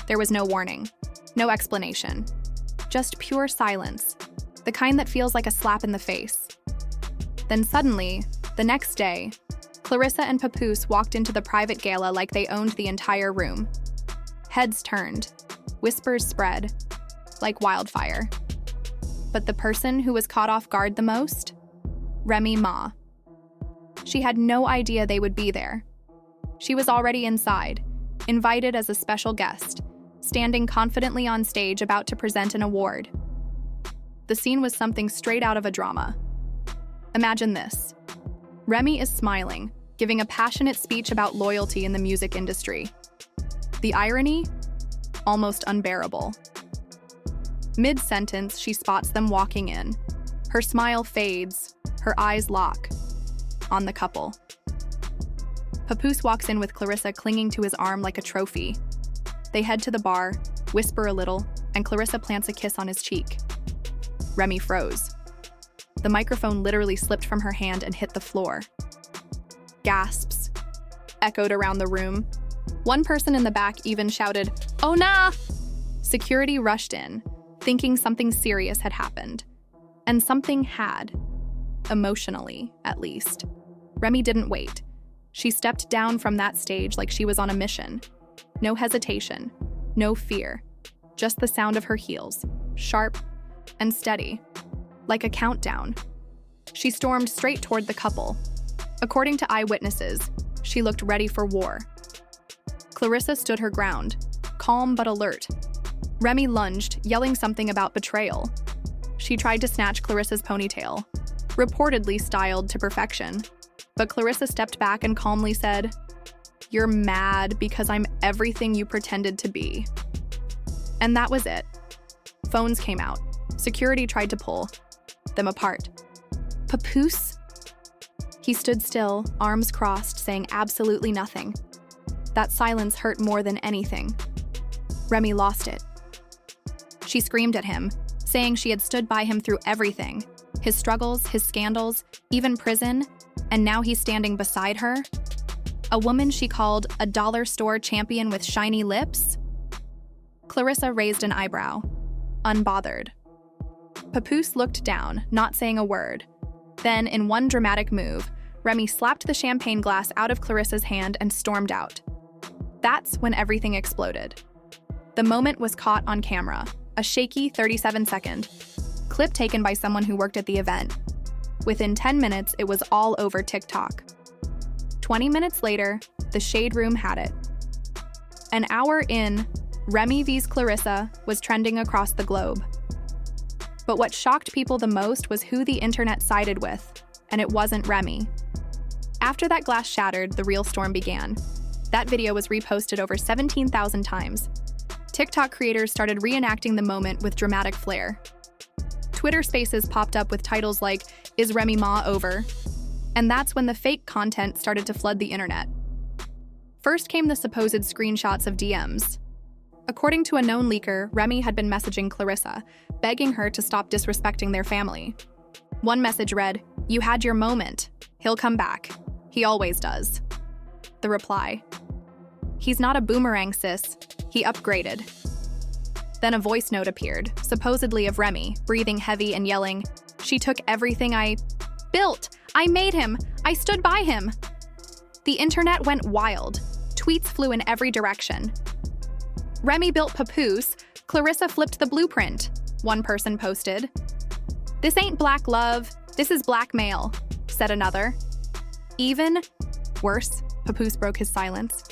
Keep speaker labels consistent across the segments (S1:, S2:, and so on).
S1: There was no warning, no explanation, just pure silence, the kind that feels like a slap in the face. Then suddenly, the next day, Claressa and Papoose walked into the private gala like they owned the entire room. Heads turned, whispers spread, like wildfire. But the person who was caught off guard the most? Remy Ma. She had no idea they would be there. She was already inside, invited as a special guest, standing confidently on stage about to present an award. The scene was something straight out of a drama. Imagine this. Remy is smiling, giving a passionate speech about loyalty in the music industry. The irony? Almost unbearable. Mid-sentence, she spots them walking in. Her smile fades, her eyes lock on the couple. Papoose walks in with Claressa clinging to his arm like a trophy. They head to the bar, whisper a little, and Claressa plants a kiss on his cheek. Remy froze. The microphone literally slipped from her hand and hit the floor. Gasps echoed around the room. One person in the back even shouted, "Oh nah!" Security rushed in, thinking something serious had happened. And something had. Emotionally, at least. Remy didn't wait. She stepped down from that stage like she was on a mission. No hesitation, no fear, just the sound of her heels, sharp and steady, like a countdown. She stormed straight toward the couple. According to eyewitnesses, she looked ready for war. Claressa stood her ground, calm but alert. Remy lunged, yelling something about betrayal. She tried to snatch Claressa's ponytail, reportedly styled to perfection. But Claressa stepped back and calmly said, "You're mad because I'm everything you pretended to be." And that was it. Phones came out. Security tried to pull them apart. "Papoose?" He stood still, arms crossed, saying absolutely nothing. That silence hurt more than anything. Remy lost it. She screamed at him, saying she had stood by him through everything, his struggles, his scandals, even prison, and now he's standing beside her? A woman she called a dollar store champion with shiny lips? Claressa raised an eyebrow, unbothered. Papoose looked down, not saying a word. Then, in one dramatic move, Remy slapped the champagne glass out of Claressa's hand and stormed out. That's when everything exploded. The moment was caught on camera, a shaky 37-second clip taken by someone who worked at the event. Within 10 minutes, it was all over TikTok. 20 minutes later, the Shade Room had it. An hour in, Remy vs. Claressa was trending across the globe. But what shocked people the most was who the internet sided with, and it wasn't Remy. After that glass shattered, the real storm began. That video was reposted over 17,000 times. TikTok creators started reenacting the moment with dramatic flair. Twitter Spaces popped up with titles like, "Is Remy Ma over?" And that's when the fake content started to flood the internet. First came the supposed screenshots of DMs. According to a known leaker, Remy had been messaging Claressa, begging her to stop disrespecting their family. One message read, "You had your moment. He'll come back. He always does." The reply, "He's not a boomerang, sis. He upgraded." Then a voice note appeared, supposedly of Remy, breathing heavy and yelling, "She took everything I built. I made him. I stood by him." The internet went wild. Tweets flew in every direction. "Remy built Papoose. Claressa flipped the blueprint," one person posted. "This ain't black love. This is blackmail," said another. Even worse, Papoose broke his silence.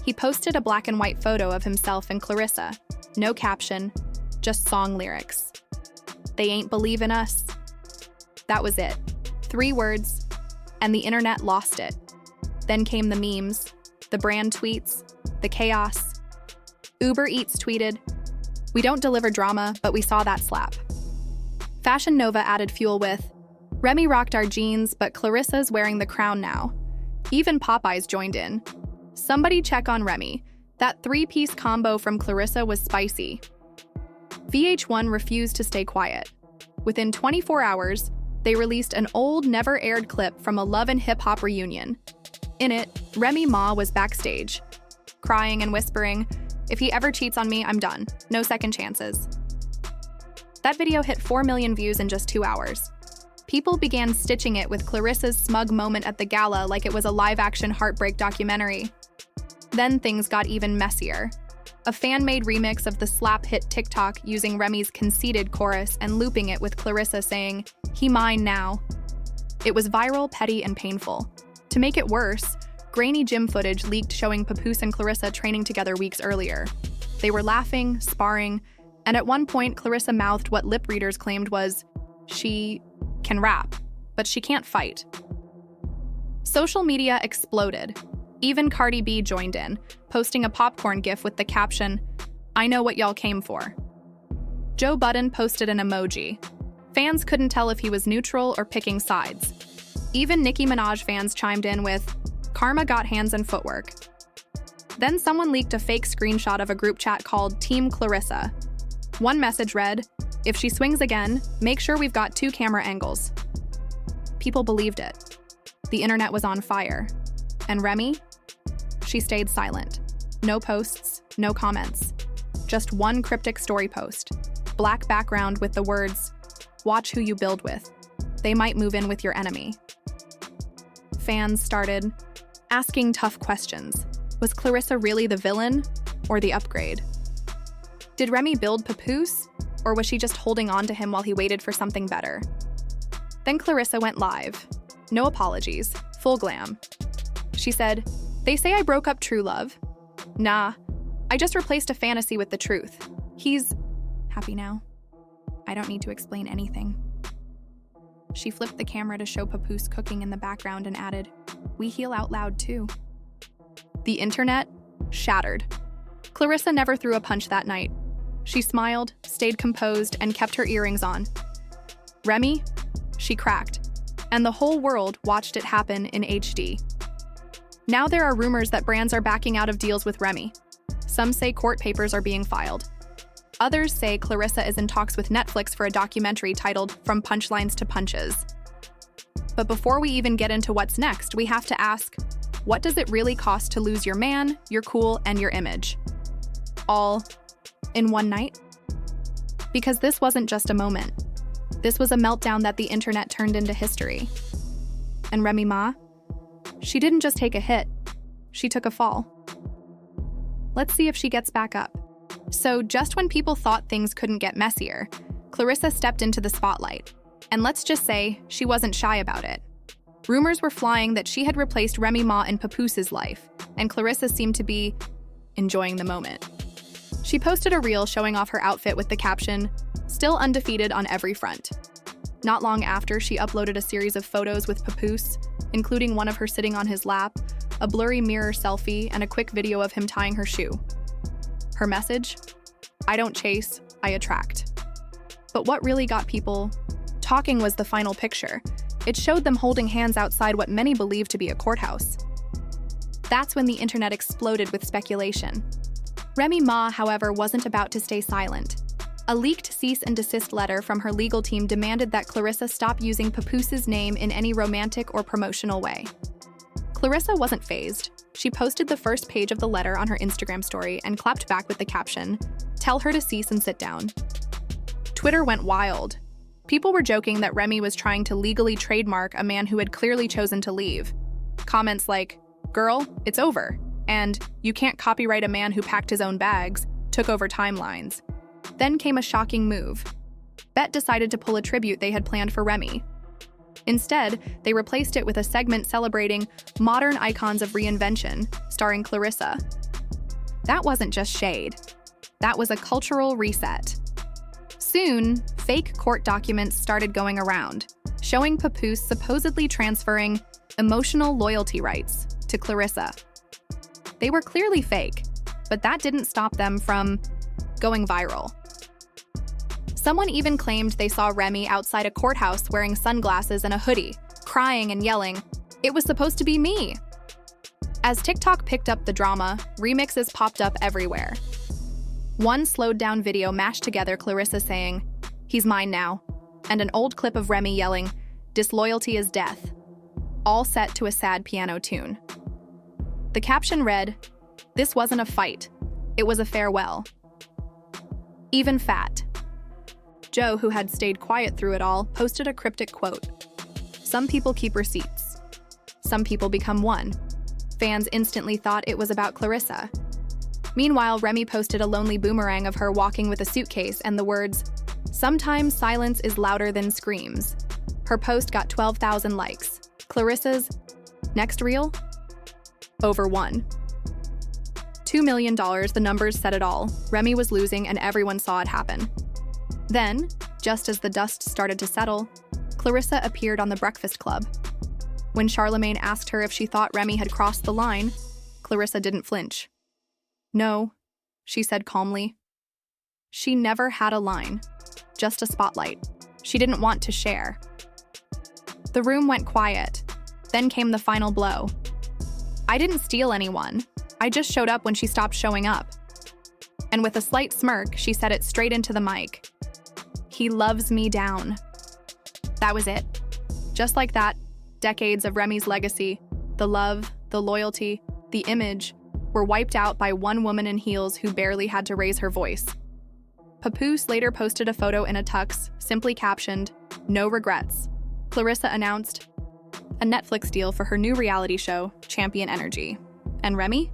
S1: He posted a black and white photo of himself and Claressa. No caption, just song lyrics. "They ain't believin' us." That was it. 3 words, and the internet lost it. Then came the memes, the brand tweets, the chaos. Uber Eats tweeted, "We don't deliver drama, but we saw that slap." Fashion Nova added fuel with, "Remy rocked our jeans, but Claressa's wearing the crown now." Even Popeyes joined in. "Somebody check on Remy. That 3-piece combo from Claressa was spicy." VH1 refused to stay quiet. Within 24 hours, they released an old, never-aired clip from a Love and Hip Hop reunion. In it, Remy Ma was backstage, crying and whispering, If he ever cheats on me, I'm done. No second chances. That video hit 4 million views in just 2 hours. People began stitching it with Clarissa's smug moment at the gala like it was a live-action heartbreak documentary. Then things got even messier. A fan-made remix of the slap hit TikTok using Remy's conceited chorus and looping it with Claressa saying, "He mine now." It was viral, petty, and painful. To make it worse, grainy gym footage leaked showing Papoose and Claressa training together weeks earlier. They were laughing, sparring, and at one point Claressa mouthed what lip readers claimed was, "She can rap, but she can't fight." Social media exploded. Even Cardi B joined in, posting a popcorn gif with the caption, "I know what y'all came for." Joe Budden posted an emoji. Fans couldn't tell if he was neutral or picking sides. Even Nicki Minaj fans chimed in with, "Karma got hands and footwork." Then someone leaked a fake screenshot of a group chat called Team Claressa. One message read, "If she swings again, make sure we've got 2 camera angles." People believed it. The internet was on fire. And Remy? She stayed silent. No posts, no comments. Just one cryptic story post. Black background with the words, "Watch who you build with. They might move in with your enemy." Fans started asking tough questions. Was Claressa really the villain or the upgrade? Did Remy build Papoose, or was she just holding on to him while he waited for something better? Then Claressa went live. No apologies, full glam. She said, "They say I broke up true love. Nah, I just replaced a fantasy with the truth. He's happy now. I don't need to explain anything." She flipped the camera to show Papoose cooking in the background and added, "We heal out loud too." The internet shattered. Claressa never threw a punch that night. She smiled, stayed composed, and kept her earrings on. Remy? She cracked, and the whole world watched it happen in HD. Now there are rumors that brands are backing out of deals with Remy. Some say court papers are being filed. Others say Claressa is in talks with Netflix for a documentary titled From Punchlines to Punches. But before we even get into what's next, we have to ask, what does it really cost to lose your man, your cool, and your image? All in one night? Because this wasn't just a moment. This was a meltdown that the internet turned into history. And Remy Ma? She didn't just take a hit, she took a fall. Let's see if she gets back up. So just when people thought things couldn't get messier, Claressa stepped into the spotlight. And let's just say, she wasn't shy about it. Rumors were flying that she had replaced Remy Ma in Papoose's life, and Claressa seemed to be enjoying the moment. She posted a reel showing off her outfit with the caption, "Still undefeated on every front." Not long after, she uploaded a series of photos with Papoose, including one of her sitting on his lap, a blurry mirror selfie, and a quick video of him tying her shoe. Her message? I don't chase, I attract. But what really got people talking was the final picture. It showed them holding hands outside what many believed to be a courthouse. That's when the internet exploded with speculation. Remy Ma, however, wasn't about to stay silent. A leaked cease and desist letter from her legal team demanded that Claressa stop using Papoose's name in any romantic or promotional way. Claressa wasn't fazed. She posted the first page of the letter on her Instagram story and clapped back with the caption, "Tell her to cease and sit down." Twitter went wild. People were joking that Remy was trying to legally trademark a man who had clearly chosen to leave. Comments like, "Girl, it's over," and "You can't copyright a man who packed his own bags," took over timelines. Then came a shocking move. BET decided to pull a tribute they had planned for Remy. Instead, they replaced it with a segment celebrating modern icons of reinvention, starring Claressa. That wasn't just shade. That was a cultural reset. Soon, fake court documents started going around, showing Papoose supposedly transferring emotional loyalty rights to Claressa. They were clearly fake, but that didn't stop them from going viral. Someone even claimed they saw Remy outside a courthouse wearing sunglasses and a hoodie, crying and yelling, "It was supposed to be me!" As TikTok picked up the drama, remixes popped up everywhere. One slowed-down video mashed together Claressa saying, "He's mine now," and an old clip of Remy yelling, "Disloyalty is death," all set to a sad piano tune. The caption read, "This wasn't a fight. It was a farewell. Even fat. Joe, who had stayed quiet through it all, posted a cryptic quote. Some people keep receipts. Some people become one. Fans instantly thought it was about Claressa. Meanwhile, Remy posted a lonely boomerang of her walking with a suitcase and the words, "Sometimes silence is louder than screams." Her post got 12,000 likes. Claressa's next reel? Over $1. $2 million, the numbers said it all. Remy was losing and everyone saw it happen. Then, just as the dust started to settle, Claressa appeared on The Breakfast Club. When Charlemagne asked her if she thought Remy had crossed the line, Claressa didn't flinch. "No," she said calmly. She never had a line, just a spotlight. She didn't want to share. The room went quiet. Then came the final blow. "I didn't steal anyone. I just showed up when she stopped showing up." And with a slight smirk, she said it straight into the mic. "He loves me down." That was it. Just like that, decades of Remy's legacy, the love, the loyalty, the image, were wiped out by one woman in heels who barely had to raise her voice. Papoose later posted a photo in a tux, simply captioned, "No regrets." Claressa announced a Netflix deal for her new reality show, Champion Energy. And Remy?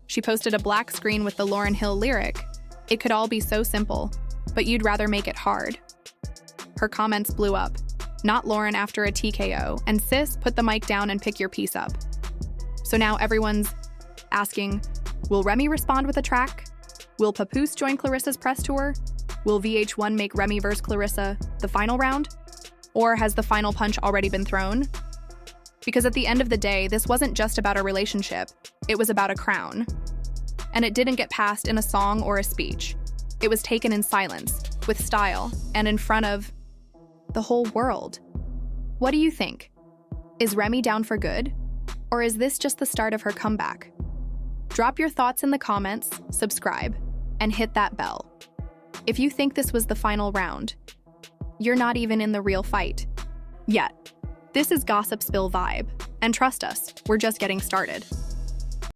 S1: She posted a black screen with the Lauryn Hill lyric, "It could all be so simple, but you'd rather make it hard." Her comments blew up. "Not Lauren after a TKO," and "Sis, put the mic down and pick your piece up." So now everyone's asking, will Remy respond with a track? Will Papoose join Claressa's press tour? Will VH1 make Remy vs. Claressa the final round? Or has the final punch already been thrown? Because at the end of the day, this wasn't just about a relationship, it was about a crown. And it didn't get passed in a song or a speech. It was taken in silence, with style, and in front of the whole world. What do you think? Is Remy down for good? Or is this just the start of her comeback? Drop your thoughts in the comments, subscribe, and hit that bell. If you think this was the final round, you're not even in the real fight yet. This is Gossip Spill Vibe, and trust us, we're just getting started.